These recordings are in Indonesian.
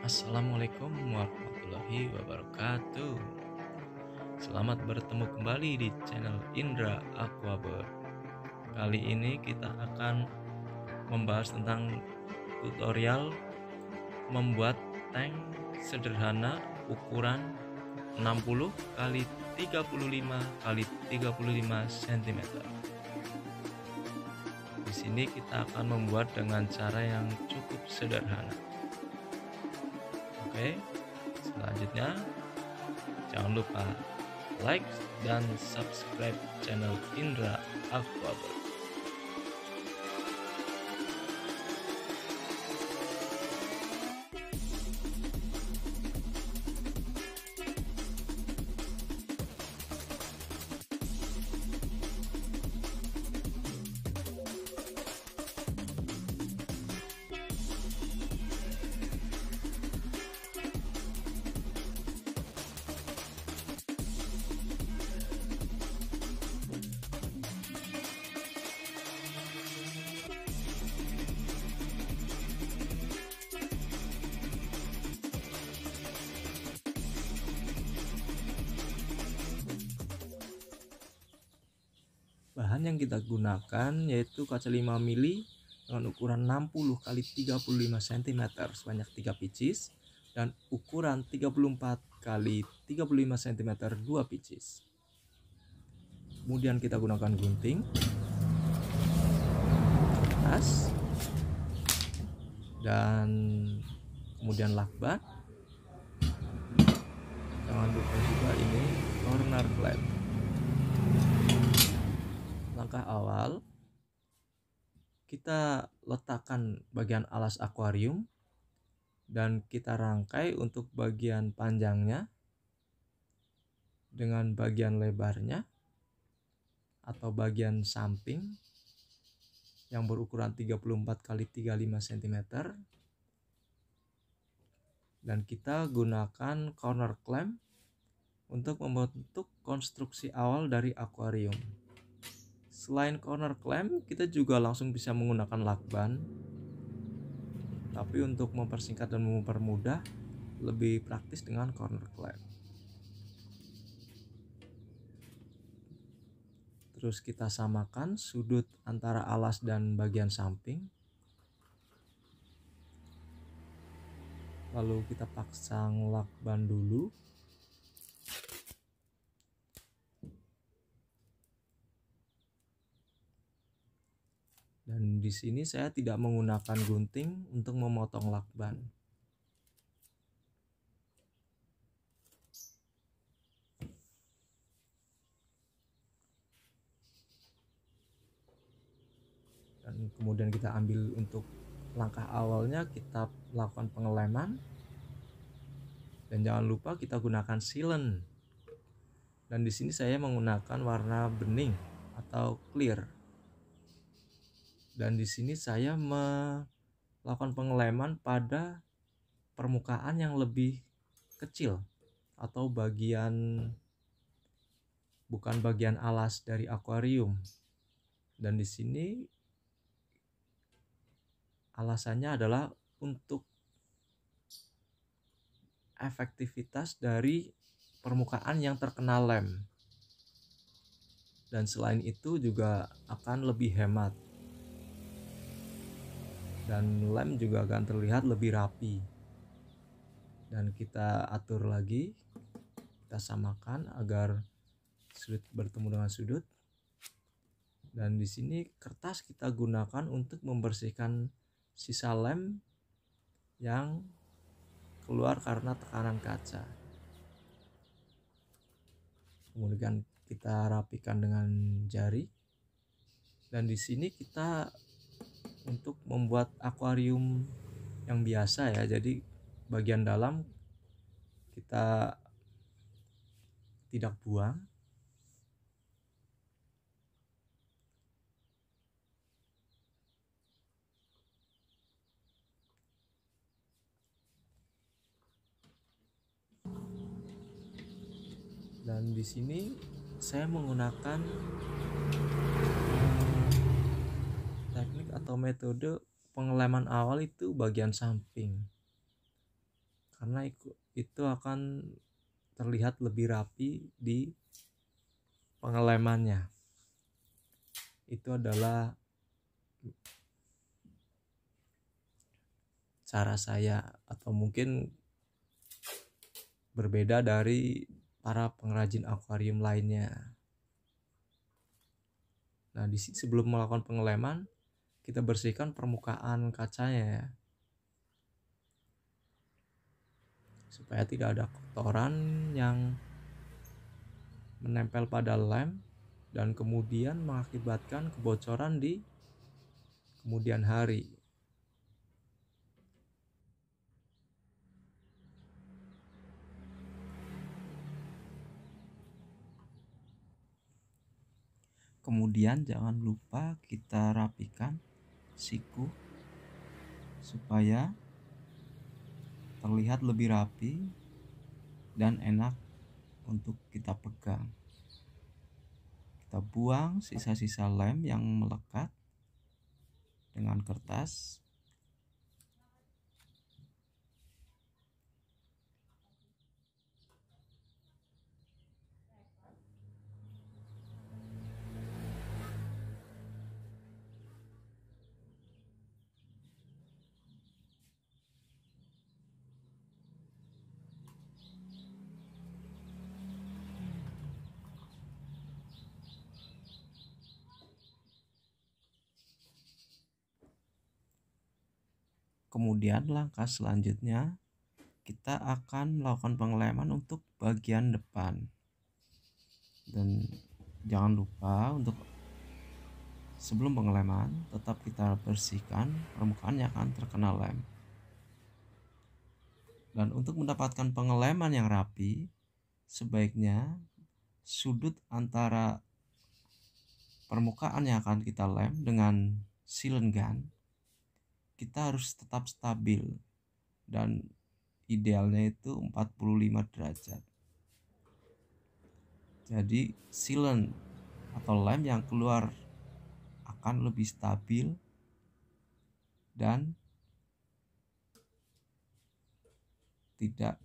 Assalamualaikum warahmatullahi wabarakatuh. Selamat bertemu kembali di channel Indra Aquabird. Kali ini kita akan membahas tentang tutorial membuat tank sederhana ukuran 60 x 35 x 35 cm. Di sini kita akan membuat dengan cara yang cukup sederhana. Oke, selanjutnya jangan lupa like dan subscribe channel Indra Aquabird. Bahan yang kita gunakan yaitu kaca 5 mili dengan ukuran 60 x 35 cm sebanyak 3 pieces dan ukuran 34 x 35 cm 2 pieces. Kemudian kita gunakan gunting, kertas, dan kemudian lakban. Jangan lupa juga ini corner clamp. Langkah awal, kita letakkan bagian alas akuarium dan kita rangkai untuk bagian panjangnya dengan bagian lebarnya atau bagian samping yang berukuran 34 x 35 cm, dan kita gunakan corner clamp untuk membentuk konstruksi awal dari akuarium. Selain corner clamp, kita juga langsung bisa menggunakan lakban. Tapi untuk mempersingkat dan mempermudah, lebih praktis dengan corner clamp. Terus kita samakan sudut antara alas dan bagian samping. Lalu kita pasang lakban dulu. Dan di sini saya tidak menggunakan gunting untuk memotong lakban. Dan kemudian kita ambil untuk langkah awalnya, kita lakukan pengeleman. Dan jangan lupa kita gunakan sealant. Dan di sini saya menggunakan warna bening atau clear. Dan di sini saya melakukan pengeleman pada permukaan yang lebih kecil atau bukan bagian alas dari akuarium. Dan di sini alasannya adalah untuk efektivitas dari permukaan yang terkena lem. Dan selain itu juga akan lebih hemat. Dan lem juga akan terlihat lebih rapi. Dan kita atur lagi, kita samakan agar sudut bertemu dengan sudut. Dan di sini kertas kita gunakan untuk membersihkan sisa lem yang keluar karena tekanan kaca. Kemudian kita rapikan dengan jari. Dan di sini kita untuk membuat akuarium yang biasa ya, jadi bagian dalam kita tidak buang. Dan di sini saya menggunakan teknik atau metode pengeleman awal itu bagian samping. karena itu akan terlihat lebih rapi di pengelemannya. Itu adalah cara saya, atau mungkin berbeda dari para pengrajin akuarium lainnya. Nah, sebelum melakukan pengeleman, kita bersihkan permukaan kacanya ya, supaya tidak ada kotoran yang menempel pada lem dan kemudian mengakibatkan kebocoran di kemudian hari. Kemudian jangan lupa kita rapikan siku supaya terlihat lebih rapi dan enak untuk kita pegang. Kita buang sisa-sisa lem yang melekat dengan kertas. Kemudian langkah selanjutnya kita akan melakukan pengeleman untuk bagian depan. Dan jangan lupa untuk sebelum pengeleman tetap kita bersihkan permukaan yang akan terkena lem. Dan untuk mendapatkan pengeleman yang rapi, sebaiknya sudut antara permukaan yang akan kita lem dengan sealant gun kita harus tetap stabil, dan idealnya itu 45 derajat. Jadi sealant atau lem yang keluar akan lebih stabil dan tidak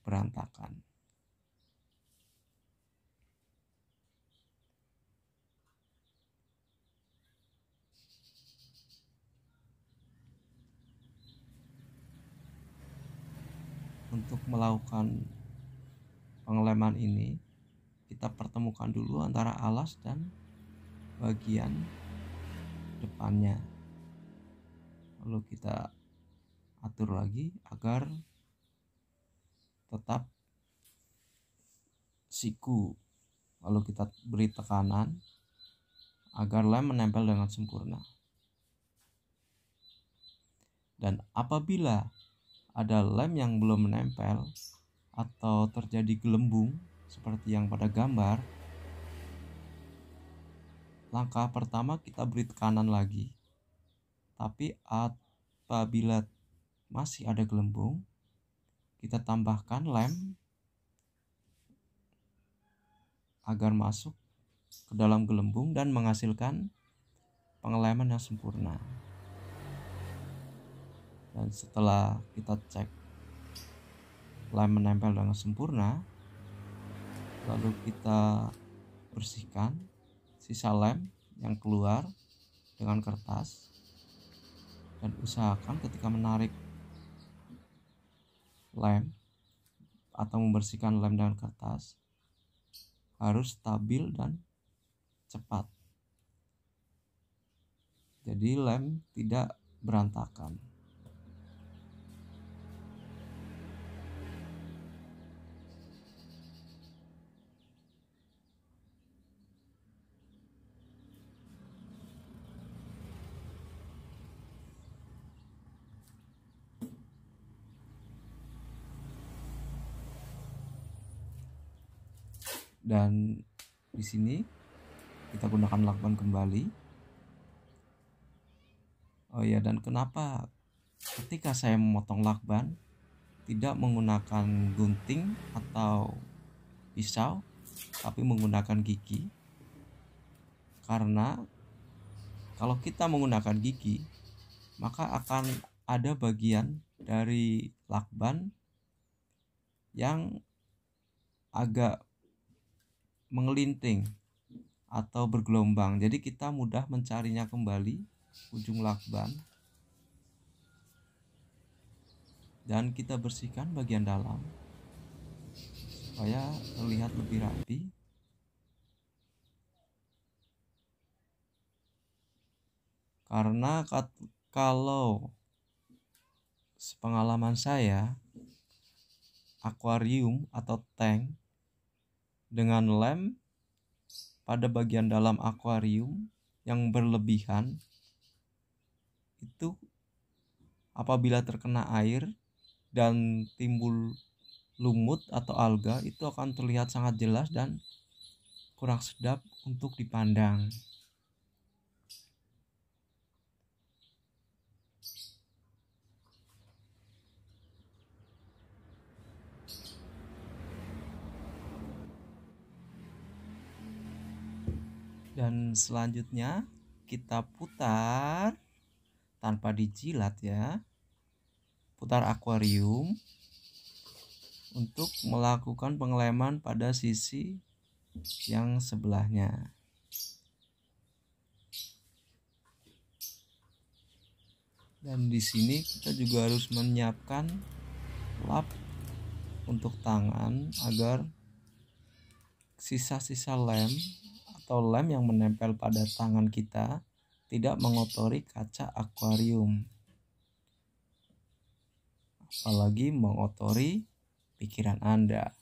berantakan. Untuk melakukan pengeleman ini, kita pertemukan dulu antara alas dan bagian depannya. Lalu kita atur lagi agar tetap siku. Lalu kita beri tekanan agar lem menempel dengan sempurna. Dan apabila ada lem yang belum menempel atau terjadi gelembung seperti yang pada gambar, langkah pertama kita beri tekanan lagi. Tapi apabila masih ada gelembung, kita tambahkan lem agar masuk ke dalam gelembung dan menghasilkan pengeleman yang sempurna. Dan setelah kita cek lem menempel dengan sempurna, lalu kita bersihkan sisa lem yang keluar dengan kertas, dan usahakan ketika menarik lem atau membersihkan lem dengan kertas harus stabil dan cepat, jadi lem tidak berantakan. Dan di sini kita gunakan lakban kembali. Oh ya, dan kenapa ketika saya memotong lakban tidak menggunakan gunting atau pisau, tapi menggunakan gigi? Karena kalau kita menggunakan gigi, maka akan ada bagian dari lakban yang agak mengelinting atau bergelombang. Jadi kita mudah mencarinya kembali ujung lakban. Dan kita bersihkan bagian dalam supaya terlihat lebih rapi. Karena kalau sepengalaman saya, akuarium atau tank dengan lem pada bagian dalam akuarium yang berlebihan itu apabila terkena air dan timbul lumut atau alga, itu akan terlihat sangat jelas dan kurang sedap untuk dipandang. Dan selanjutnya kita putar tanpa dijilat ya. Putar akuarium untuk melakukan pengeleman pada sisi yang sebelahnya. Dan di sini kita juga harus menyiapkan lap untuk tangan agar sisa-sisa lem atau lem yang menempel pada tangan kita tidak mengotori kaca akuarium, apalagi mengotori pikiran Anda.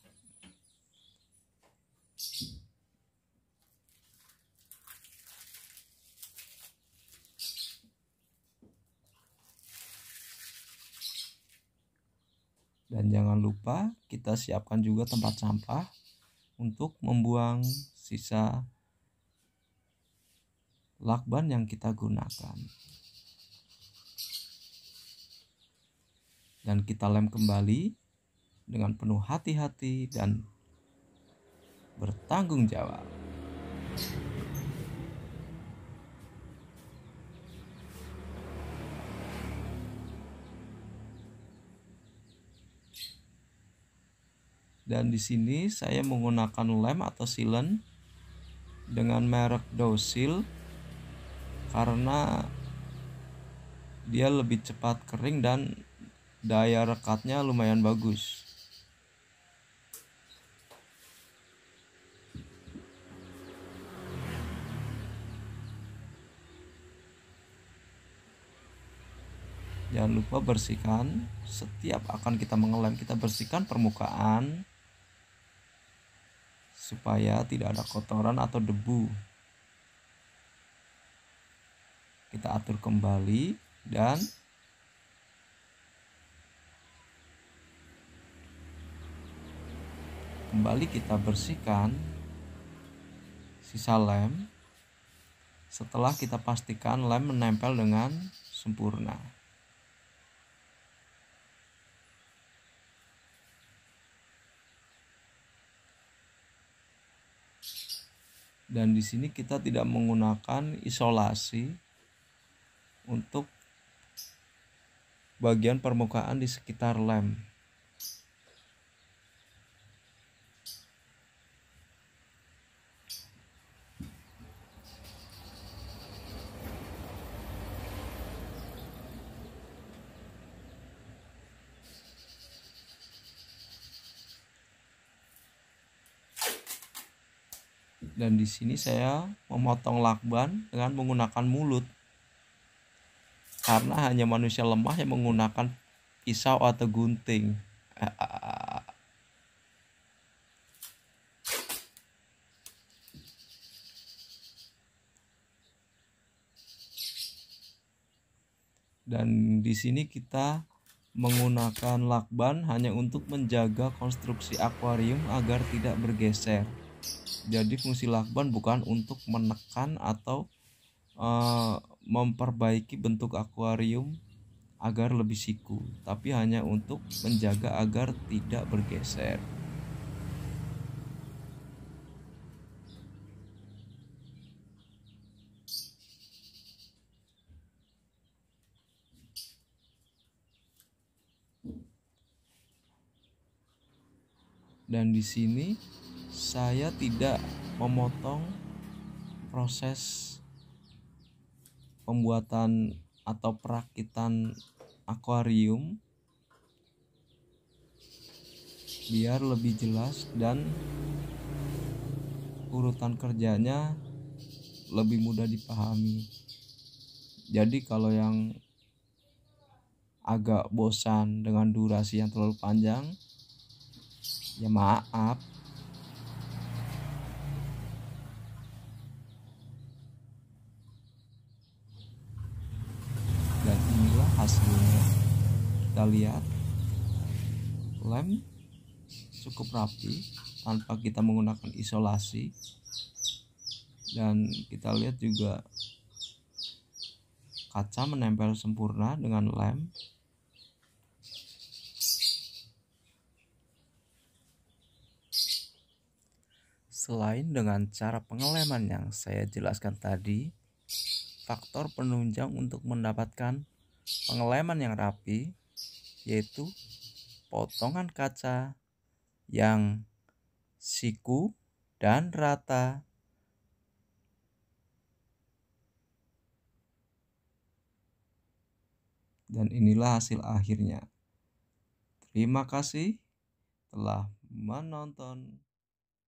Dan jangan lupa kita siapkan juga tempat sampah untuk membuang sisa lakban yang kita gunakan. Dan kita lem kembali dengan penuh hati-hati dan bertanggung jawab. Dan di sini saya menggunakan lem atau sealant dengan merek Dosil karena dia lebih cepat kering dan daya rekatnya lumayan bagus. Jangan lupa bersihkan setiap akan kita mengelem, kita bersihkan permukaan supaya tidak ada kotoran atau debu. Kita atur kembali dan kembali kita bersihkan sisa lem setelah kita pastikan lem menempel dengan sempurna. Dan di sini kita tidak menggunakan isolasi untuk bagian permukaan di sekitar lem. Dan di sini saya memotong lakban dengan menggunakan mulut. Karena hanya manusia lemah yang menggunakan pisau atau gunting. Dan di sini kita menggunakan lakban hanya untuk menjaga konstruksi akuarium agar tidak bergeser. Jadi fungsi lakban bukan untuk menekan atau memperbaiki bentuk akuarium agar lebih siku, tapi hanya untuk menjaga agar tidak bergeser. Dan di sini saya tidak memotong proses pembuatan atau perakitan akuarium biar lebih jelas dan urutan kerjanya lebih mudah dipahami. Jadi kalau yang agak bosan dengan durasi yang terlalu panjang, ya maaf. Dan inilah hasilnya. Kita lihat lem cukup rapi tanpa kita menggunakan isolasi. Dan kita lihat juga kaca menempel sempurna dengan lem. Selain dengan cara pengeleman yang saya jelaskan tadi, faktor penunjang untuk mendapatkan pengeleman yang rapi yaitu potongan kaca yang siku dan rata. Dan inilah hasil akhirnya. Terima kasih telah menonton.